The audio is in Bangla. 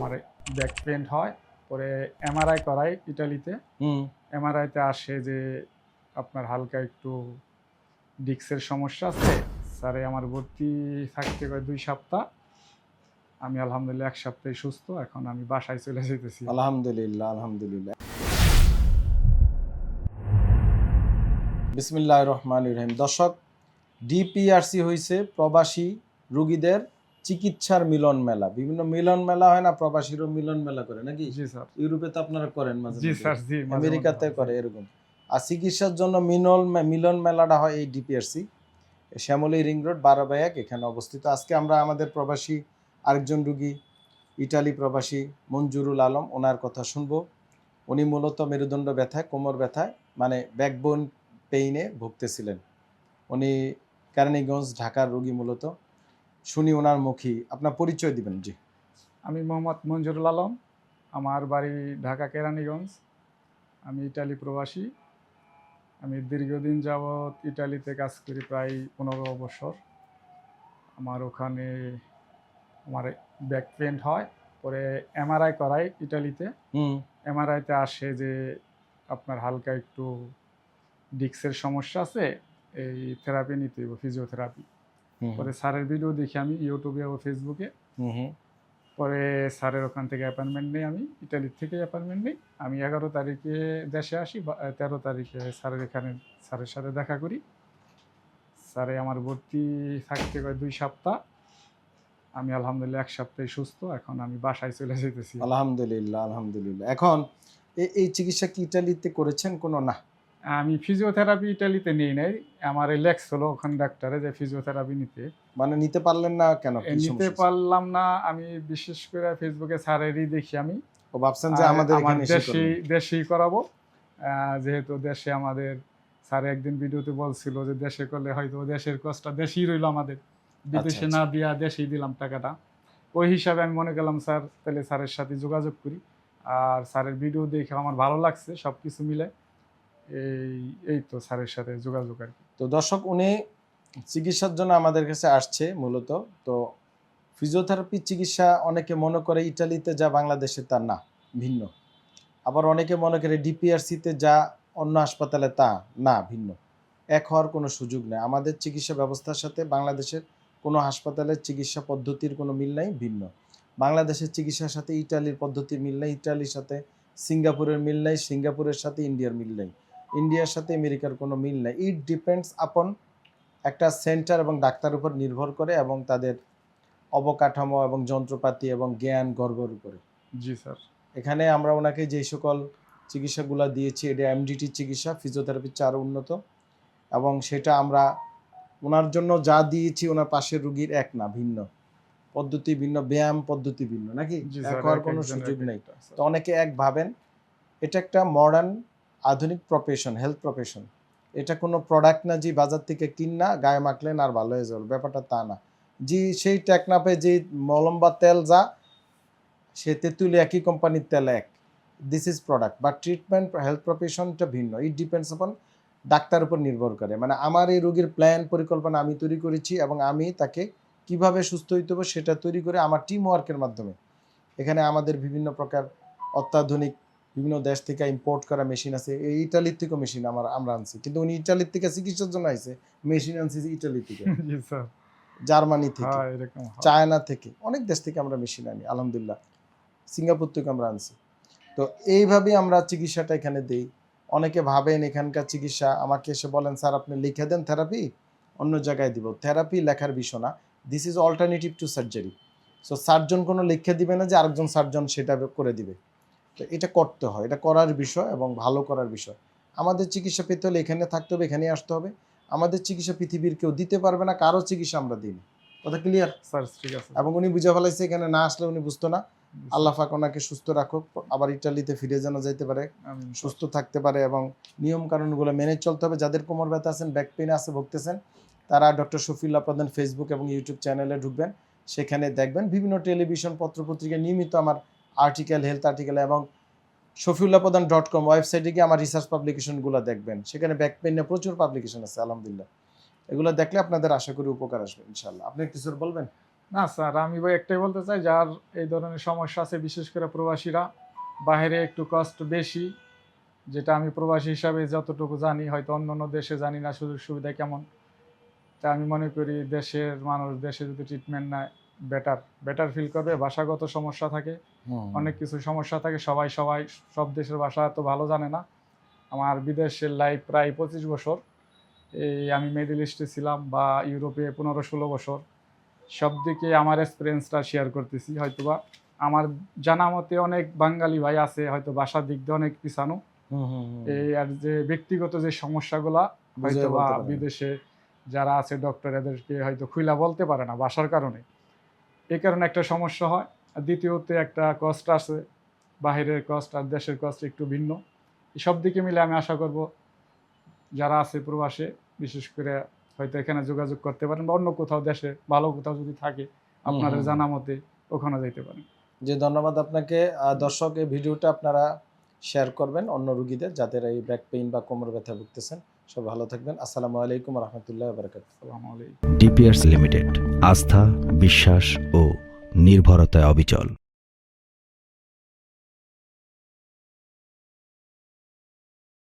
আমার ব্যাক পেইন হয়, পরে এমআরআই করাই ইটালিতে। এমআরআইতে আসে যে আপনার হালকা একটু ডিস্কের সমস্যা আছে। স্যারে আমার ভর্তি থাকতে কয় 2 সপ্তাহ। আমি আলহামদুলিল্লাহ 1 সপ্তাহে সুস্থ। এখন আমি বাসায় চলে যেতেছি। আলহামদুলিল্লাহ, আলহামদুলিল্লাহ। বিসমিল্লাহির রহমানির রহিম। দর্শক, ডিপিআরসি হইছে প্রবাসী রোগীদের চিকিৎসার মিলন মেলা। বিভিন্ন মিলন মেলা হয় না, প্রবাসীরও মিলন মেলা করে নাকি? জি স্যার। ইউরোপে তো আপনারা করেন মাঝে জি মাঝে, স্যার, জি মাঝে আমেরিকাতে মধ্যে করে এরকম। আর চিকিৎসার জন্য মিলন মেলাটা হয় এই ডিপিআরসি, শ্যামলী রিং রোড 12/1 এখানে অবস্থিত। আজকে আমরা আমাদের প্রবাসী আরেকজন রুগী, ইটালি প্রবাসী মঞ্জুরুল আলম, ওনার কথা শুনবো। উনি মূলত মেরুদণ্ড ব্যথায়, কোমর ব্যথায়, মানে ব্যাকবোন পেইনে ভুগতেছিলেন। উনি কেরানীগঞ্জ, ঢাকার রোগী মূলত। শুনি ওনার মুখী। আপনার পরিচয় দিবেন? জি। আমি মোহাম্মদ মঞ্জুরুল আলম। আমার বাড়ি ঢাকা কেরানীগঞ্জ। আমি ইটালি প্রবাসী। আমি দীর্ঘদিন যাবৎ ইটালিতে কাজ করি, প্রায় 15 বছর। আমার ওখানে আমার ব্যাক পেইন হয়, পরে এমআরআই করাই ইটালিতে। এমআরআইতে আসে যে আপনার হালকা একটু ডিস্কের সমস্যা আছে, এই থেরাপি নিতে হবে, ফিজিওথেরাপি। পরে স্যারের ভিডিও দেখি আমি ইউটিউবে ও ফেসবুকে। পরে স্যারের ওখান থেকে অ্যাপয়েন্টমেন্ট নিই, আমি ইটালির থেকে অ্যাপয়েন্টমেন্ট নিই। আমি 11 তারিখে দেশে আসি, 13 তারিখে স্যারের এখানে স্যারের সাথে দেখা করি। স্যারে আমার ভর্তি থাকতে কয় 2 সপ্তাহ। আমি আলহামদুলিল্লাহ 1 সপ্তাহে সুস্থ। এখন আমি বাসায় চলে যেতেছি। আলহামদুলিল্লাহ, আলহামদুলিল্লাহ। এখন এই চিকিৎসা কি ইটালিতে করেছেন কোনো? না, আমি ফিজিওথেরাপি ইটালিতে নিই নাই। আমার লেক্স হলো ওখানে ডাক্তারে যে ফিজিওথেরাপি নিতে। মানে নিতে পারলেন না কেন? কি নিতে সমস্যা? পারলাম না। আমি বিশেষ করে ফেসবুকে স্যারেরই দেখি আমি। ও ভাবছেন যে আমাদের এখানে এসে করবেন? দেশেই করাবো। যেহেতু দেশে আমাদের স্যার একদিন ভিডিওতে বলছিল যে দেশে করলে হয়তো দেশের কষ্টটা দেশেই রইল, আমাদের বিদেশে না দিয়া দেশেই দিলাম টাকাটা। ওই হিসাবে আমি মনে করলাম স্যার তাহলে স্যারের সাথে যোগাযোগ করি। আর স্যারের ভিডিও দেখে আমার ভালো লাগছে, সব কিছু মিলে এই তো স্যারের সাথে যোগাযোগ আর কি। তো দর্শক, উনি চিকিৎসার জন্য আমাদের কাছে আসছে মূলত। তো ফিজিওথেরাপি চিকিৎসা অনেকে মনে করে ইটালিতে যা বাংলাদেশে তা না, ভিন্ন। আবার অনেকে মনে করে ডিপিআরসিতে যা অন্য হাসপাতালে তা না, ভিন্ন। এক হওয়ার কোনো সুযোগ নেই। আমাদের চিকিৎসা ব্যবস্থার সাথে বাংলাদেশের কোনো হাসপাতালের চিকিৎসা পদ্ধতির কোনো মিল নাই, ভিন্ন। বাংলাদেশের চিকিৎসার সাথে ইটালির পদ্ধতির মিল নেই, ইটালির সাথে সিঙ্গাপুরের মিল নেই, সিঙ্গাপুরের সাথে ইন্ডিয়ার মিল নেই, ইন্ডিয়ার সাথে আমেরিকার কোনো মিল নেই। ইট ডিপেন্ডস আপন একটা সেন্টার এবং ডাক্তার উপর নির্ভর করে, এবং তাদের অবকাঠামো এবং যন্ত্রপাতি এবং জ্ঞান গর্বের উপরে। জি স্যার। এখানে আমরা ওনাকে যেই সকল চিকিৎসাগুলো দিয়েছি, এটা এমডিটি চিকিৎসা, ফিজিওথেরাপির চেয়ে আরও উন্নত। এবং সেটা আমরা ওনার জন্য যা দিয়েছি, ওনার পাশের রুগীর এক না, ভিন্ন পদ্ধতি, ভিন্ন ব্যায়াম পদ্ধতি, ভিন্ন নাকি? এক হওয়ার কোনো সুযোগ নেই। তো অনেকে এক ভাবেন। এটা একটা মডার্ন আধুনিক প্রফেশন, হেলথ প্রফেশন। এটা কোনো প্রোডাক্ট না যে বাজার থেকে কিনা গায়ে মাখলেন আর ভালো হয়ে যাবে, ব্যাপারটা তা না। যে সেই টেকনাপে যে মলম বা তেল যা, সে তেঁতুলি একই কোম্পানির তেল এক। This is product, but treatment health প্রফেশনটা ভিন্ন। ইট ডিপেন্ডস আপন ডাক্তার উপর নির্ভর করে। মানে আমার এই রোগীর প্ল্যান পরিকল্পনা আমি তৈরি করেছি, এবং আমি তাকে কিভাবে সুস্থ হইতে হবে সেটা তৈরি করে আমার টিম ওয়ার্কের মাধ্যমে। এখানে আমাদের বিভিন্ন প্রকার অত্যাধুনিক বিভিন্ন দেশ থেকে ইম্পোর্ট করা মেশিন আছে। এই ইটালির থেকেও মেশিন আমরা আনছি, কিন্তু উনি ইটালির থেকে চিকিৎসার জন্য আইছে, মেশিন আনছি ইটালি থেকে, জার্মানি থেকে, চায়না থেকে, অনেক দেশ থেকে আমরা মেশিন আনি আলহামদুলিল্লাহ, সিঙ্গাপুর থেকে আমরা আনছি। তো এইভাবে আমরা চিকিৎসাটা এখানে দিই। অনেকে ভাবেন এখানকার চিকিৎসা, আমাকে এসে বলেন স্যার আপনি লিখে দেন থেরাপি, অন্য জায়গায় দিব। থেরাপি লেখার বিষয় না, this is alternative to surgery. So surgeon কোনো লিখে দিবে না যে আরেকজন সার্জন সেটা করে দিবে। তো এটা করতে হয়, এটা করার বিষয় এবং ভালো করার বিষয়। আমাদের চিকিৎসা পেতে হলে এখানে থাকতে হবে, এখানেই আসতে হবে। আমাদের চিকিৎসা পৃথিবীর কেউ দিতে পারবে না, কারো চিকিৎসা আমরা দিই। কথা ক্লিয়ার স্যার? ঠিক আছে। এবং উনি বুঝে ফেলাইছে, এখানে না আসলে উনি বুঝতো না। আল্লাহ পাক ওনাকে সুস্থ রাখুক, আবার ইটালিতে ফিরে যেন যাইতে পারে, সুস্থ থাকতে পারে, এবং নিয়ম কানুনগুলো মেনে চলতে হবে। যাদের কোমর ব্যথা আছেন, ব্যাক পেইন আছে, ভুগতেছেন, তারা ডক্টর শফিউল্লাহ প্রধান ফেসবুক এবং ইউটিউব চ্যানেলে ঢুকবেন। সেখানে দেখবেন বিভিন্ন টেলিভিশন, পত্রপত্রিকায় নিয়মিত আমার আর্টিকেল, হেলথ আর্টিকেল, এবং শফিউল্লাহপ্রধান.com ওয়েবসাইটে গিয়ে আমার রিসার্চ পাবলিকেশনগুলো দেখবেন। সেখানে ব্যাক পেইন নিয়ে প্রচুর পাবলিকেশন আছে আলহামদুলিল্লাহ। এগুলো দেখলে আপনাদের আশা করি উপকার আসবে ইনশাআল্লাহ। আপনি কিছু বলবেন? না স্যার, আমি ভাই একটাই বলতে চাই, যার এই ধরনের সমস্যা আছে বিশেষ করে প্রবাসীরা, বাইরে একটু কষ্ট বেশি, যেটা আমি প্রবাসী হিসাবে যতটুকু জানি, হয়তো অন্য অন্য দেশে জানি না সুযোগ সুবিধা কেমন। তা আমি মনে করি দেশের মানুষ দেশে যদি ট্রিটমেন্ট নেয় বেটার ফিল করবে। ভাষাগত সমস্যা থাকে, অনেক কিছু সমস্যা থাকে, সবাই সব দেশের ভাষা এত ভালো জানে না। আমার বিদেশের লাইফ প্রায় 25 বছর, এই আমি মিডল ইস্টে ছিলাম বা ইউরোপে 15-16 বছর, সব দিকে আমার এক্সপিরিয়েন্সটা শেয়ার করতেছি। হয়তোবা আমার জানা মতে অনেক বাঙালি ভাই আছে হয়তো ভাষার দিক দিয়ে অনেক পিছানো, এই আর যে ব্যক্তিগত যে সমস্যাগুলা হয়তো বা বিদেশে যারা আছে ডক্টর এদেরকে হয়তো খুইলা বলতে পারে না ভাষার কারণে, এই কারণে একটা সমস্যা হয়। আর দ্বিতীয়ত একটা কষ্ট আছে, বাহিরের কষ্ট আর দেশের কষ্ট একটু ভিন্ন। এই সব দিকে মিলে আমি আশা করব যারা আছে প্রবাসে, বিশেষ করে হয়তো এখানে যোগাযোগ করতে পারেন বা অন্য কোথাও দেশে ভালো কোথাও যদি থাকে আপনাদের জানা মতে ওখানে যাইতে পারেন। যে ধন্যবাদ আপনাকে। দর্শক, এই ভিডিওটা আপনারা শেয়ার করবেন অন্য রোগীদের যাদের এই ব্যাক পেইন বা কোমর ব্যথা ভুগতেছেন। সব ভালো থাকবেন। আসসালামু আলাইকুম রহমতুল্লাহ বারাকাতুহু। আসসালামু আলাইকুম। ডিপিআরস লিমিটেড, আস্থা, বিশ্বাস ও নির্ভরতায় অবিচল।